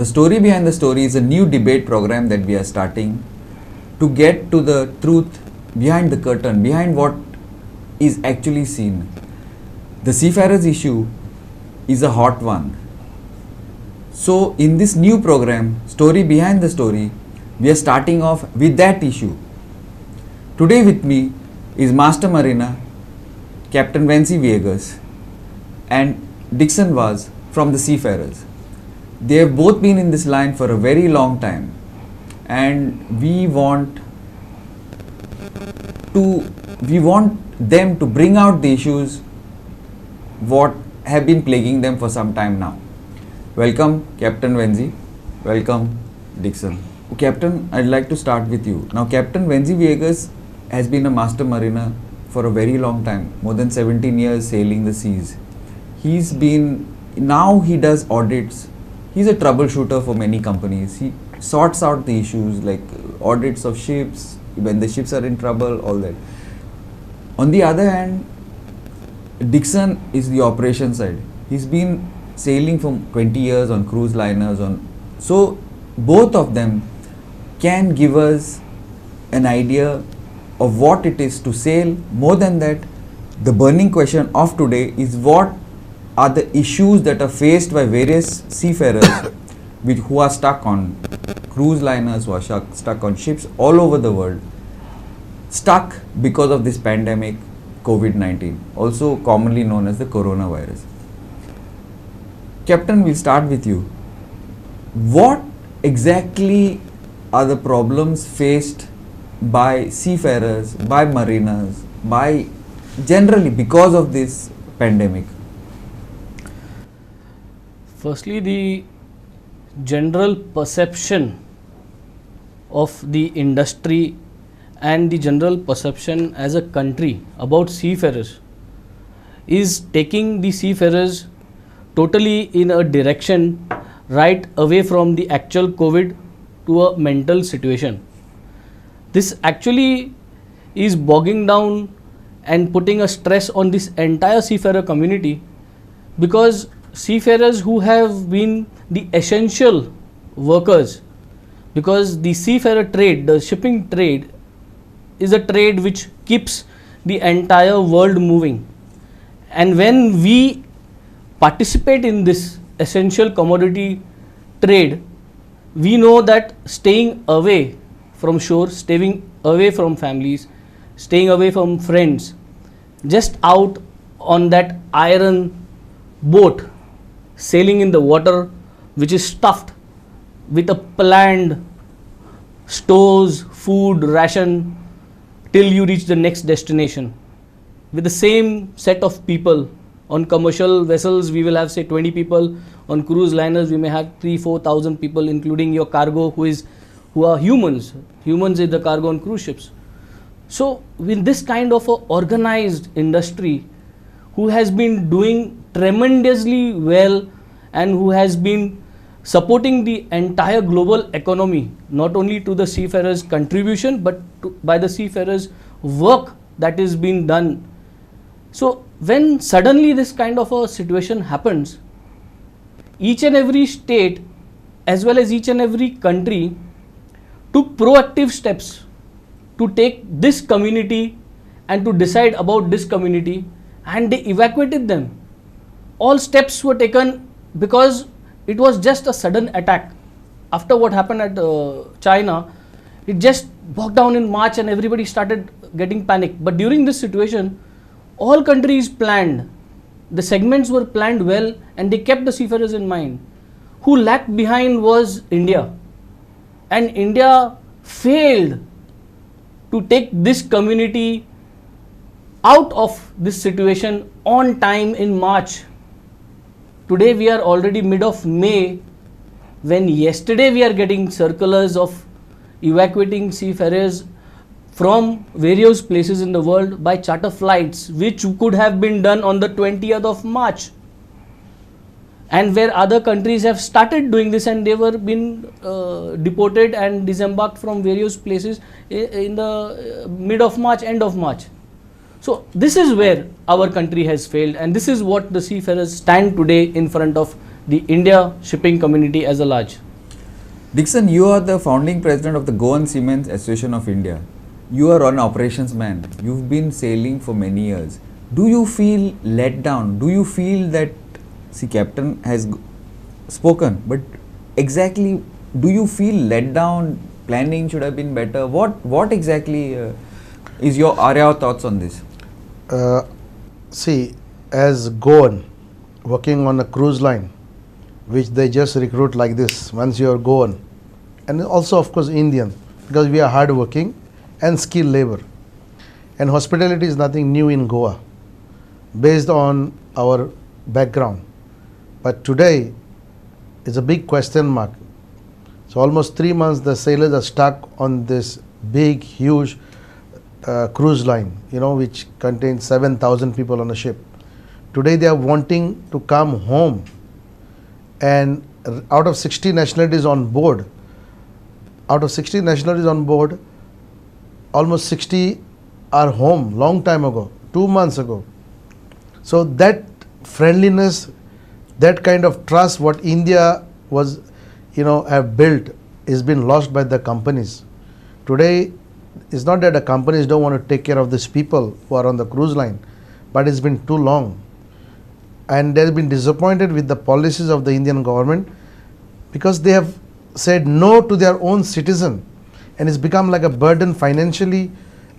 The story behind the story is a new debate program that we are starting to get to the truth behind the curtain, behind what is actually seen. The seafarers issue is a hot one. So in this new program, Story Behind the Story, we are starting off with that issue. Today with me is Master Mariner, Captain Wency Viegas and Dixon Vaz from the Seafarers. They have both been in this line for a very long time, and we want them to bring out the issues what have been plaguing them for some time now. Welcome Captain Wency, welcome Dixon. Captain, I'd like to start with you. Now Captain Wency Viegas has been a master mariner for a very long time, more than 17 years sailing the seas. Now he does audits. He's a troubleshooter for many companies. He sorts out the issues like audits of ships, when the ships are in trouble, all that. On the other hand, Dixon is the operation side. He's been sailing for 20 years on cruise liners. So both of them can give us an idea of what it is to sail. More than that, the burning question of today is what are the issues that are faced by various seafarers who are stuck on cruise liners, who are stuck on ships all over the world, stuck because of this pandemic, COVID-19, also commonly known as the coronavirus. Captain, we'll start with you. What exactly are the problems faced by seafarers, by mariners, by generally because of this pandemic? Firstly, the general perception of the industry and the general perception as a country about seafarers is taking the seafarers totally in a direction right away from the actual COVID to a mental situation. This actually is bogging down and putting a stress on this entire seafarer community, because seafarers who have been the essential workers, because the seafarer trade, the shipping trade, is a trade which keeps the entire world moving. And when we participate in this essential commodity trade, we know that staying away from shore, staying away from families, staying away from friends, just out on that iron boat, sailing in the water which is stuffed with a planned stores, food, ration till you reach the next destination. With the same set of people, on commercial vessels we will have say 20 people, on cruise liners we may have 3,000-4,000 people, including your cargo who are humans in the cargo on cruise ships. So with this kind of a organized industry who has been doing tremendously well and who has been supporting the entire global economy, not only to the seafarers' contribution but by the seafarers' work that is being done. So when suddenly this kind of a situation happens, each and every state as well as each and every country took proactive steps to take this community and to decide about this community, and they evacuated them. All steps were taken because it was just a sudden attack. After what happened at China, it just bogged down in March and everybody started getting panic. But during this situation, all countries planned, the segments were planned well, and they kept the seafarers in mind. Who lagged behind was India, and India failed to take this community out of this situation on time in March. Today we are already mid of May, when yesterday we are getting circulars of evacuating seafarers from various places in the world by charter flights, which could have been done on the 20th of March. And where other countries have started doing this and they were been deported and disembarked from various places in the mid of March, end of March. So this is where our country has failed, and this is what the seafarers stand today in front of the India shipping community as a large. Dixon, you are the founding president of the Goan Seamen's Association of India. You are an operations man. You've been sailing for many years. Do you feel let down? Do you feel that, see, Captain has spoken, but exactly, do you feel let down? Planning should have been better. What exactly are your thoughts on this? See, as Goan, working on a cruise line, which they just recruit like this, once you are Goan, and also of course Indian, because we are hard working and skilled labor. And hospitality is nothing new in Goa, based on our background. But today is a big question mark. So almost 3 months the sailors are stuck on this big, huge cruise line, which contains 7,000 people on a ship. Today they are wanting to come home, and out of 60 nationalities on board, almost 60 are home long time ago, 2 months ago. So that friendliness, that kind of trust what India was, have built is been lost by the companies. Today, it's not that the companies don't want to take care of these people who are on the cruise line, but it's been too long. And they've been disappointed with the policies of the Indian government because they have said no to their own citizen, and it's become like a burden financially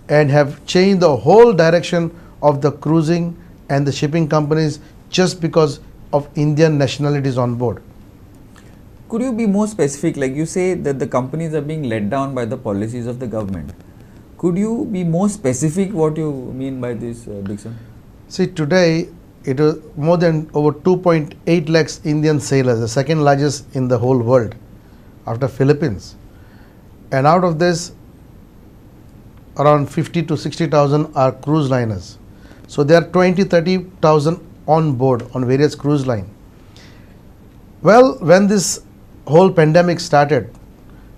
and have changed the whole direction of the cruising and the shipping companies just because of Indian nationalities on board. Could you be more specific? Like you say that the companies are being let down by the policies of the government. Could you be more specific what you mean by this, Dixon? See, today it is more than over 2.8 lakhs Indian sailors, the second largest in the whole world after Philippines. And out of this, around 50 to 60,000 are cruise liners. So there are 20-30,000 on board on various cruise line. Well, when this whole pandemic started,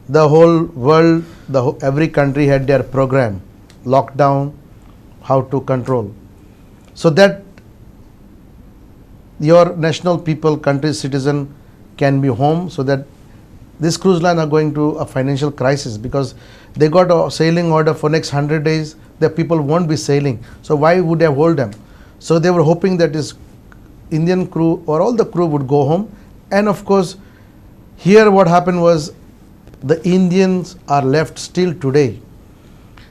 the whole world, every country had their program, lockdown, how to control. So that your national people, country citizen can be home, so that this cruise line are going to a financial crisis because they got a sailing order for next 100 days. The people won't be sailing. So why would they hold them? So they were hoping that this Indian crew or all the crew would go home. And of course, here what happened was the Indians are left still today.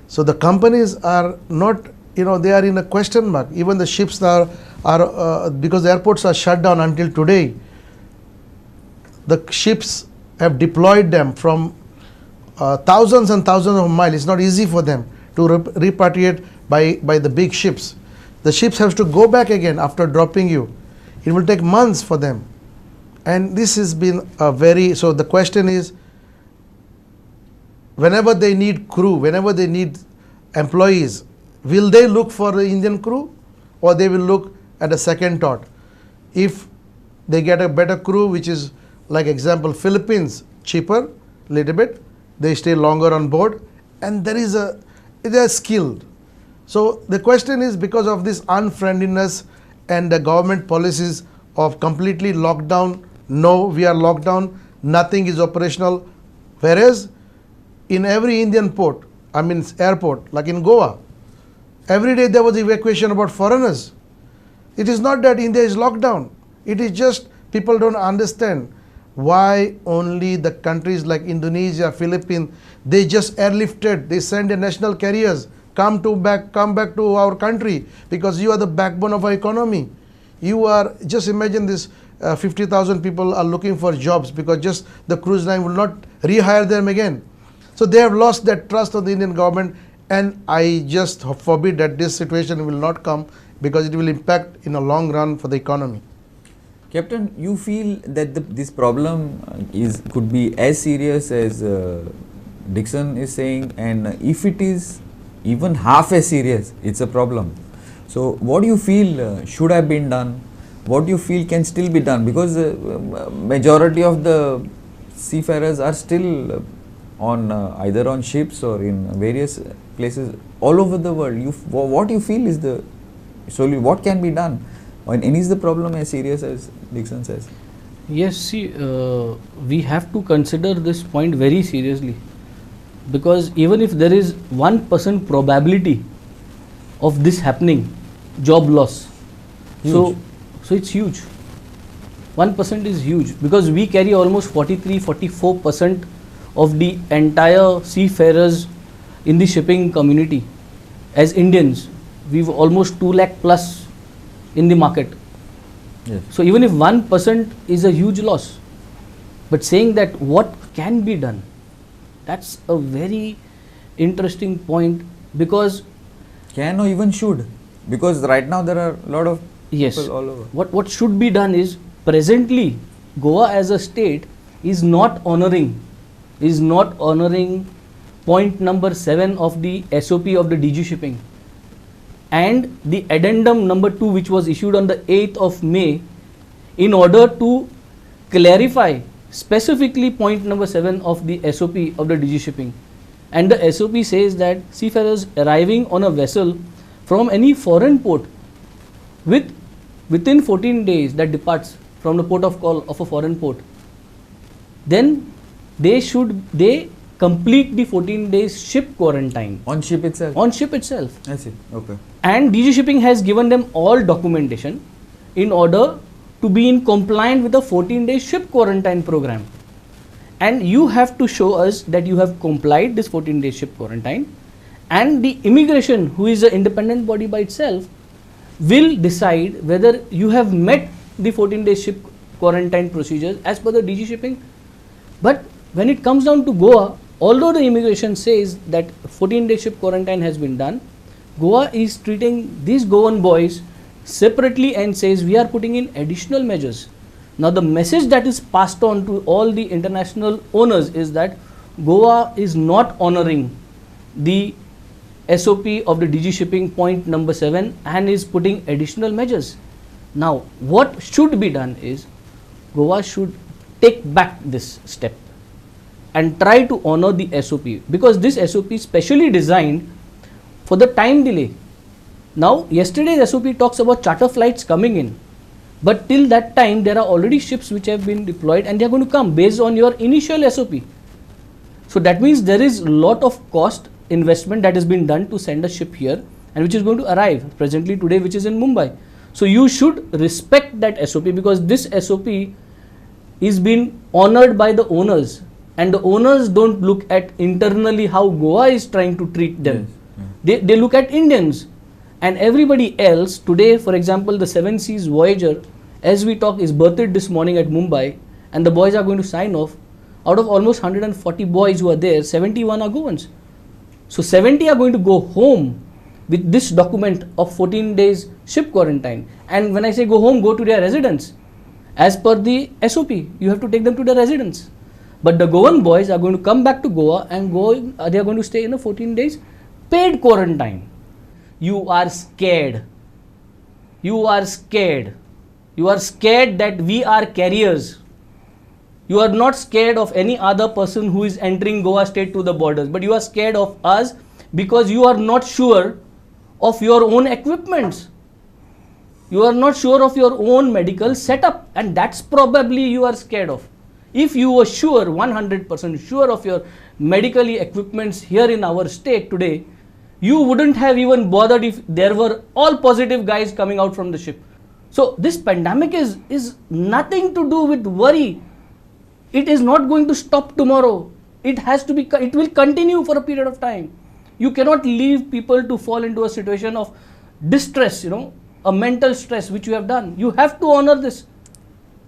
So the companies are not, they are in a question mark. Even the ships are because the airports are shut down until today. The ships have deployed them from thousands and thousands of miles. It's not easy for them to repatriate by the big ships. The ships have to go back again after dropping you. It will take months for them. And this has been so the question is, whenever they need crew, whenever they need employees, will they look for the Indian crew or they will look at a second thought? If they get a better crew, which is like example Philippines, cheaper, little bit, they stay longer on board, and they are skilled. So the question is, because of this unfriendliness and the government policies of completely lockdown, no, we are locked down, nothing is operational, whereas in every Indian port, airport, like in Goa, every day there was evacuation about foreigners. It is not that India is locked down. It is just people don't understand why only the countries like Indonesia, Philippines, they just airlifted, they send their national carriers, come back to our country because you are the backbone of our economy. You are, just imagine this, 50,000 people are looking for jobs because just the cruise line will not rehire them again. So they have lost that trust of the Indian government, and I just forbid that this situation will not come because it will impact in a long run for the economy. Captain, you feel that this problem could be as serious as Dixon is saying, and if it is even half as serious, it's a problem. So what do you feel should have been done? What do you feel can still be done? Because majority of the seafarers are still on either on ships or in various places all over the world. What you feel is the solution? What can be done? And is the problem as serious as Dixon says? Yes, see, we have to consider this point very seriously, because even if there is 1% probability of this happening, job loss, so it's huge. 1% is huge, because we carry almost 43-44% of the entire seafarers in the shipping community. As Indians, we've almost 2 lakh plus in the market. Yes. So even if 1% is a huge loss, but saying that what can be done, that's a very interesting point, because Can or even should, because right now there are a lot of yes, people all over. what should be done is, presently Goa as a state is not honoring point number 7 of the SOP of the DG shipping, and the addendum number 2 which was issued on the 8th of May, in order to clarify specifically point number 7 of the SOP of the DG shipping. And the SOP says that seafarers arriving on a vessel from any foreign port within 14 days that departs from the port of call of a foreign port, then they complete the 14 days ship quarantine On ship itself. on ship itself. I see. Okay. And DG Shipping has given them all documentation in order to be in compliant with the 14-day ship quarantine program. And you have to show us that you have complied this 14-day ship quarantine, and the immigration, who is an independent body by itself, will decide whether you have met the 14-day ship quarantine procedures as per the DG Shipping. But when it comes down to Goa, although the immigration says that 14-day ship quarantine has been done, Goa is treating these Goan boys separately and says we are putting in additional measures. Now the message that is passed on to all the international owners is that Goa is not honoring the SOP of the DG Shipping point number 7 and is putting additional measures. Now what should be done is, Goa should take back this step and try to honor the SOP, because this SOP is specially designed for the time delay. Now yesterday's SOP talks about charter flights coming in, but till that time there are already ships which have been deployed and they are going to come based on your initial SOP. So that means there is a lot of cost investment that has been done to send a ship here, and which is going to arrive presently today, which is in Mumbai. So you should respect that SOP, because this SOP is being honored by the owners, and the owners don't look at internally how Goa is trying to treat them. Yes. They look at Indians and everybody else. Today, for example, the 7 Seas Voyager, as we talk, is berthed this morning at Mumbai, and the boys are going to sign off. Out of almost 140 boys who are there, 71 are Goans. So 70 are going to go home with this document of 14 days ship quarantine. And when I say go home, go to their residence. As per the SOP, you have to take them to the residence. But the Goan boys are going to come back to Goa and they are going to stay in a 14 days paid quarantine. You are scared. You are scared. You are scared that we are carriers. You are not scared of any other person who is entering Goa state to the borders, but you are scared of us because you are not sure of your own equipments. You are not sure of your own medical setup, and that's probably you are scared of. If you were sure, 100% sure of your medical equipments here in our state today, you wouldn't have even bothered if there were all positive guys coming out from the ship. So this pandemic is nothing to do with worry. It is not going to stop tomorrow. It will continue for a period of time. You cannot leave people to fall into a situation of distress, a mental stress which you have done. You have to honor this.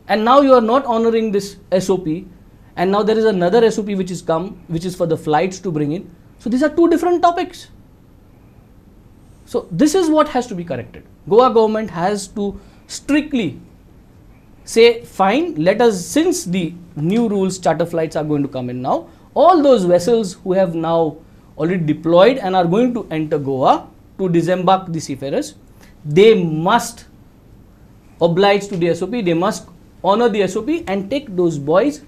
And now you are not honoring this SOP, and now there is another SOP which is come, which is for the flights to bring in. So these are two different topics. So this is what has to be corrected. Goa government has to strictly say, fine, let us, since the new rules, charter flights are going to come in now, all those vessels who have now already deployed and are going to enter Goa to disembark the seafarers, they must oblige to the SOP, they must honor the SOP and take those boys,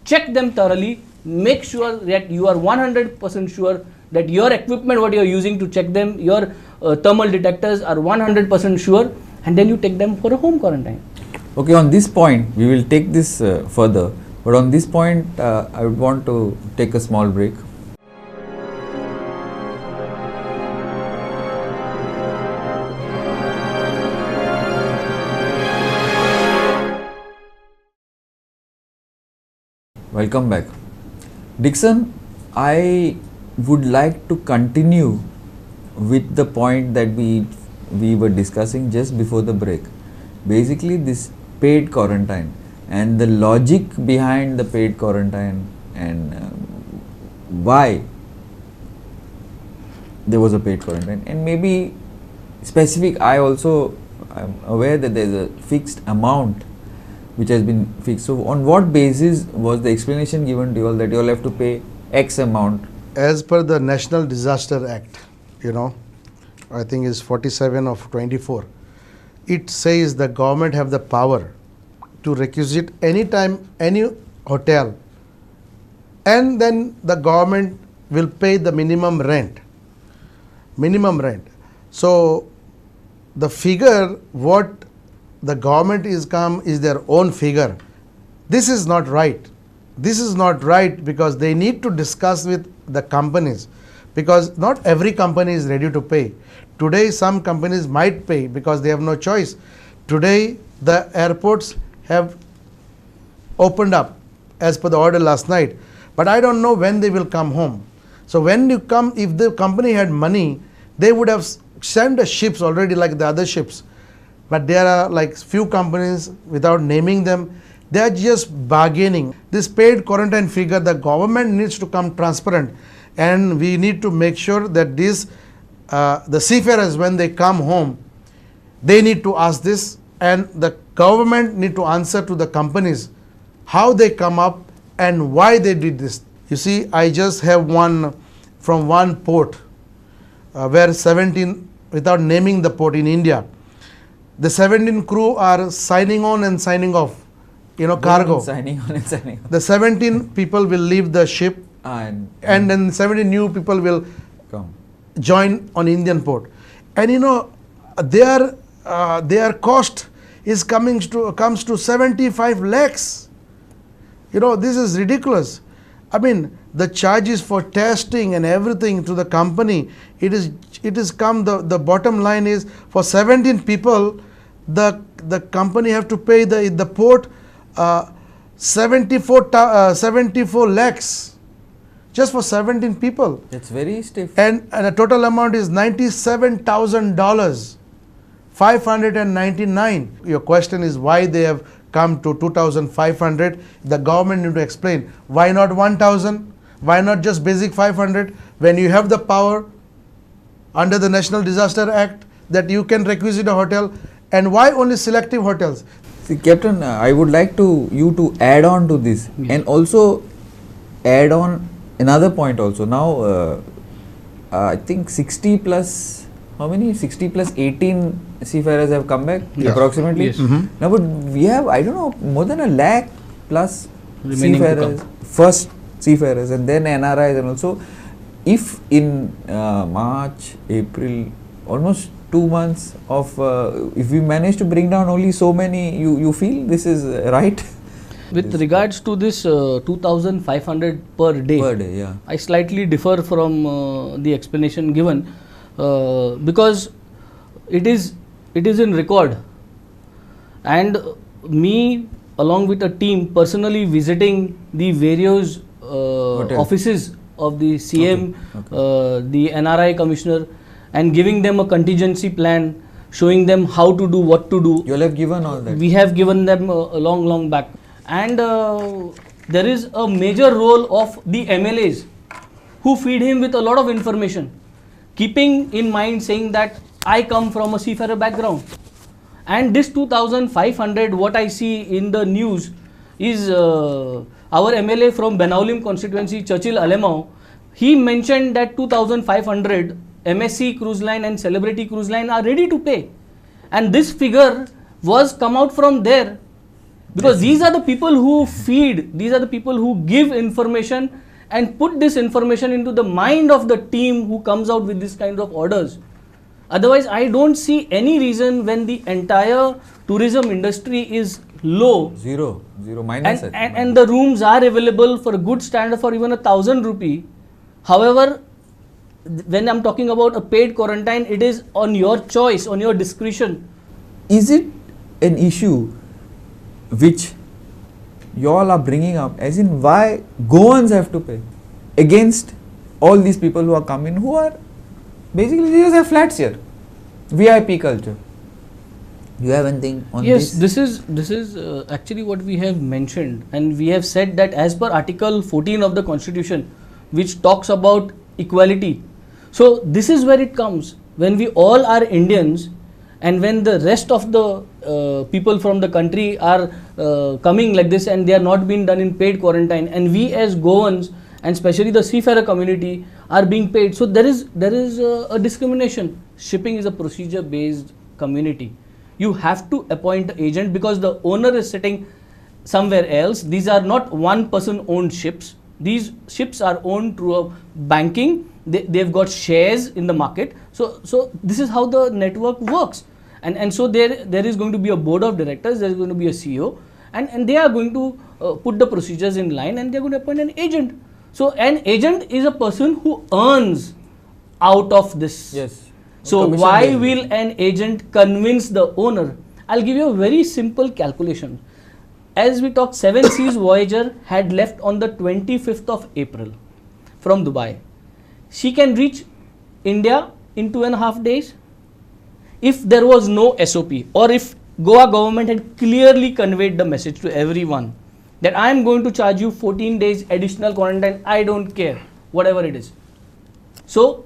check them thoroughly, make sure that you are 100% sure that your equipment, what you are using to check them, your thermal detectors are 100% sure, and then you take them for a home quarantine. Okay, on this point, we will take this further. But on this point, I would want to take a small break. Welcome back. Dixon, I would like to continue with the point that we were discussing just before the break. Basically, this paid quarantine and the logic behind the paid quarantine and why there was a paid quarantine, and maybe specific. I also am aware that there is a fixed amount which has been fixed. So on what basis was the explanation given to you all that you all have to pay X amount? As per the National Disaster Act, I think is 47 of 24, it says the government have the power to requisite anytime any hotel, and then the government will pay the minimum rent. So the figure what the government is their own figure. This is not right. Because they need to discuss with the companies, because not every company is ready to pay. Today some companies might pay because they have no choice. Today the airports have opened up as per the order last night, but I don't know when they will come home. So when you come, if the company had money, they would have sent the ships already like the other ships. But there are like few companies, without naming them, they are just bargaining. This paid quarantine figure, the government needs to come transparent, and we need to make sure that this, the seafarers when they come home, they need to ask this, and the government need to answer to the companies how they come up and why they did this. You see, I just have one from one port where 17, without naming the port in India, the 17 crew are signing on and signing off, cargo. Signing on and signing off. The 17 people will leave the ship, And then 17 new people will come. join on Indian port. And their cost is comes to 75 lakhs. This is ridiculous. I mean, the charges for testing and everything to the company, it is come, the bottom line is for 17 people, the company have to pay the port 74 lakhs just for 17 people. That's very stiff. And the total amount is $97,000, 599. Your question is why they have come to 2,500. The government need to explain why not 1,000, why not just basic 500, when you have the power under the National Disaster Act that you can requisite a hotel, and why only selective hotels? See, Captain, I would like you to add on to this, and also add on another point also. Now, I think 60 plus, how many? 60 plus 18 seafarers have come back, approximately. Yes. Now, but we have, I don't know, more than 1 lakh plus Remaining to seafarers, first seafarers, and then NRIs, and also if in March, April, almost 2 months of, if we manage to bring down only so many, you feel this is right? With regards to this 2,500 per day, Yeah. I slightly differ from the explanation given because it is in record, and me along with a team personally visiting the various offices of the CM, the NRI commissioner, and giving them a contingency plan, showing them how to do, what to do. You all have given all that. We have given them a long back, and there is a major role of the MLAs who feed him with a lot of information, keeping in mind saying that I come from a seafarer background, and this 2,500 what I see in the news is our MLA from Benaulim constituency, Churchill Alemao. He mentioned that 2,500 MSC Cruise Line and Celebrity Cruise Line are ready to pay, and this figure was come out from there, because these are the people who feed, these are the people who give information and put this information into the mind of the team who comes out with this kind of orders. Otherwise, I don't see any reason when the entire tourism industry is low Zero minus it. and the rooms are available for a good standard for even 1,000 rupee. However, when I'm talking about a paid quarantine, it is on your choice, on your discretion. Is it an issue which you all are bringing up, as in why Goans have to pay against all these people who are coming, who are basically, they just have flats here, VIP culture? You have anything on Yes, this? this is actually what we have mentioned, and we have said that as per Article 14 of the Constitution, which talks about equality. So this is where it comes, when we all are Indians, and when the rest of the people from the country are coming like this, and they are not being done in paid quarantine, and we as Goans and especially the seafarer community are being paid. So there is a discrimination. Shipping is a procedure based community. You have to appoint an agent because the owner is sitting somewhere else. These are not one person owned ships. These ships are owned through a banking. They've got shares in the market. So this is how the network works. And so there is going to be a board of directors, there is going to be a CEO, and they are going to put the procedures in line, and they are going to appoint an agent. So an agent is a person who earns out of this. Yes. So Commission why based. will an agent convince the owner? I'll give you a very simple calculation. As we talked, Seven Seas Voyager had left on the 25th of April from Dubai. She can reach India in 2.5 days. If there was no SOP, or if Goa government had clearly conveyed the message to everyone that I am going to charge you 14 days additional quarantine, I don't care, whatever it is. So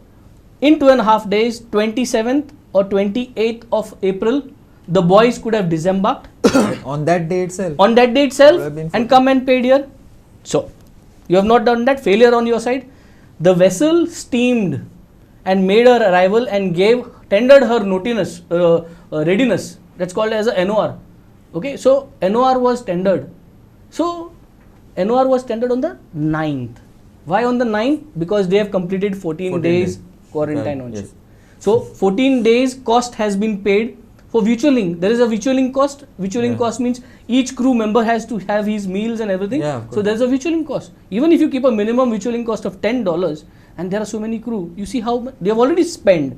in 2.5 days, 27th or 28th of April, the boys could have disembarked On that day itself. on that day Would itself have been and come and paid here. So you have not done that, failure on your side. The vessel steamed and made her arrival and tendered her readiness. That's called as a NOR. Okay, so NOR was tendered. So NOR was tendered on the 9th. Why on the 9th? Because they have completed 14 days quarantine on Yes. ship. So 14 days cost has been paid for virtualing. There is a virtualing cost. Virtualing Yeah. cost means each crew member has to have his meals and everything. Yeah, of So course. there is a virtualing cost. Even if you keep a minimum virtualing cost of $10 and there are so many crew, you see how they have already spent.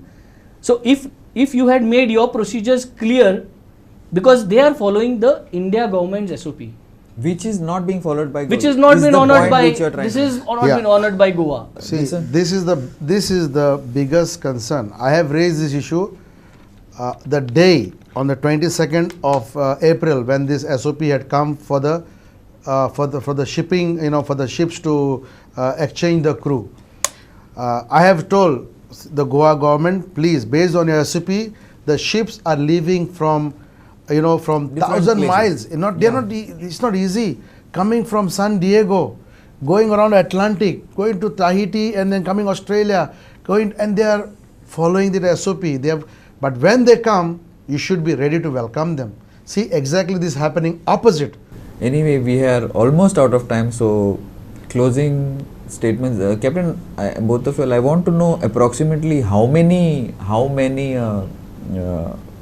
So if you had made your procedures clear, because they are following the India government's SOP, Which is not being followed by which Goa. is not Is been the honored point by which you're trying this to is make. not Yeah. been honored by Goa. See, Listen. this is the biggest concern. I have raised this issue the day on the 22nd of April, when this SOP had come for the shipping, for the ships to exchange the crew. I have told the Goa government, please, based on your SOP, the ships are leaving from from Different 1,000 places. miles. It's not easy coming from San Diego, going around Atlantic, going to Tahiti, and then coming Australia, and they are following the SOP. But when they come, you should be ready to welcome them. See, exactly this happening opposite. Anyway, we are almost out of time, so closing statements. Captain, both of you, I want to know approximately how many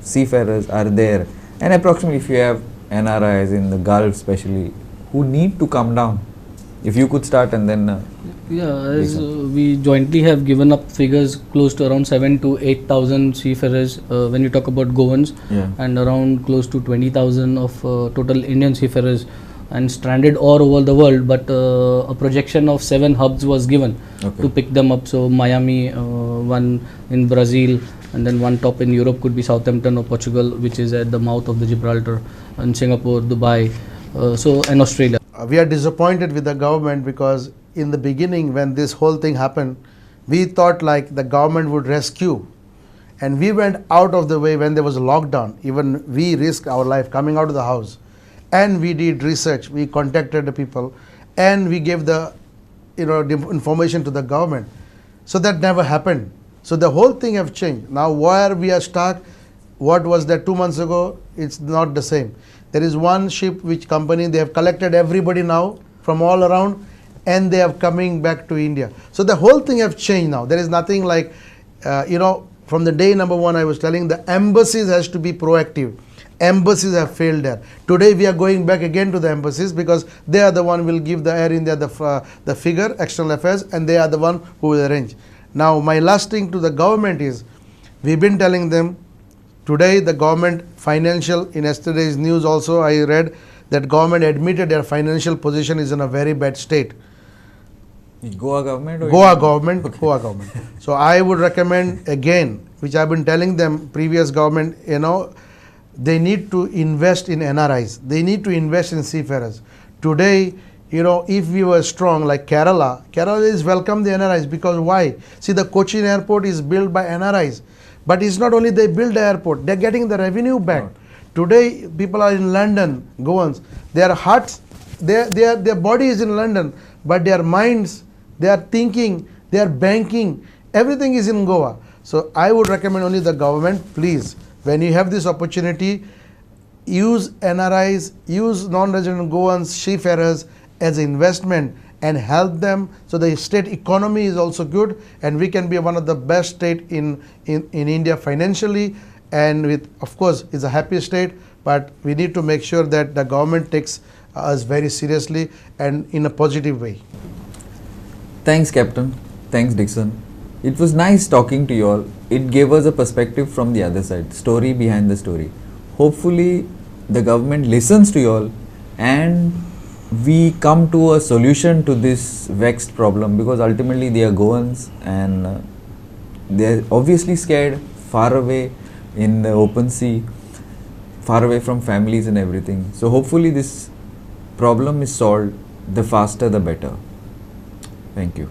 seafarers are there, and approximately if you have NRIs in the Gulf especially, who need to come down. If you could start and then As we jointly have given up figures close to around 7 to 8,000 seafarers when you talk about Goans, Yeah. and around close to 20,000 of total Indian seafarers and stranded all over the world, but a projection of 7 hubs was given to pick them up. So Miami, one in Brazil, and then one top in Europe could be Southampton or Portugal, which is at the mouth of the Gibraltar, and Singapore, Dubai, and Australia. We are disappointed with the government because in the beginning, when this whole thing happened, we thought like the government would rescue, and we went out of the way when there was a lockdown. Even we risked our life coming out of the house, and we did research. We contacted the people, and we gave the the information to the government. So that never happened. So the whole thing have changed. Now where we are stuck, what was that 2 months ago? It's not the same. There is one ship which company, they have collected everybody now from all around, and they are coming back to India. So the whole thing have changed now. There is nothing like from the day number one, I was telling the embassies has to be proactive. Embassies have failed there. Today we are going back again to the embassies because they are the one will give the Air India the figure, external affairs, and they are the one who will arrange. Now my last thing to the government is, we've been telling them, today the government financial, in yesterday's news also I read that government admitted their financial position is in a very bad state. Goa government? Or Goa India? government, Okay. Goa government. So I would recommend again, which I've been telling them, previous government, they need to invest in NRIs. They need to invest in seafarers. Today, if we were strong like Kerala is welcome the NRIs, because why? See, the Cochin airport is built by NRIs. But it's not only they build the airport, they're getting the revenue back. Right. Today, people are in London, Goans, their hearts, their body is in London, but their minds, they are thinking, they are banking, everything is in Goa. So I would recommend only the government, please, when you have this opportunity, use NRIs, use non-resident Goans, seafarers as investment and help them, so the state economy is also good and we can be one of the best state in India financially, and with, of course, it's a happy state, but we need to make sure that the government takes us very seriously and in a positive way. Thanks, Captain. Thanks, Dixon. It was nice talking to you all. It gave us a perspective from the other side, story behind the story. Hopefully, the government listens to you all and we come to a solution to this vexed problem, because ultimately they are Goans and they are obviously scared, far away in the open sea, far away from families and everything. So hopefully this problem is solved. The faster the better. Thank you.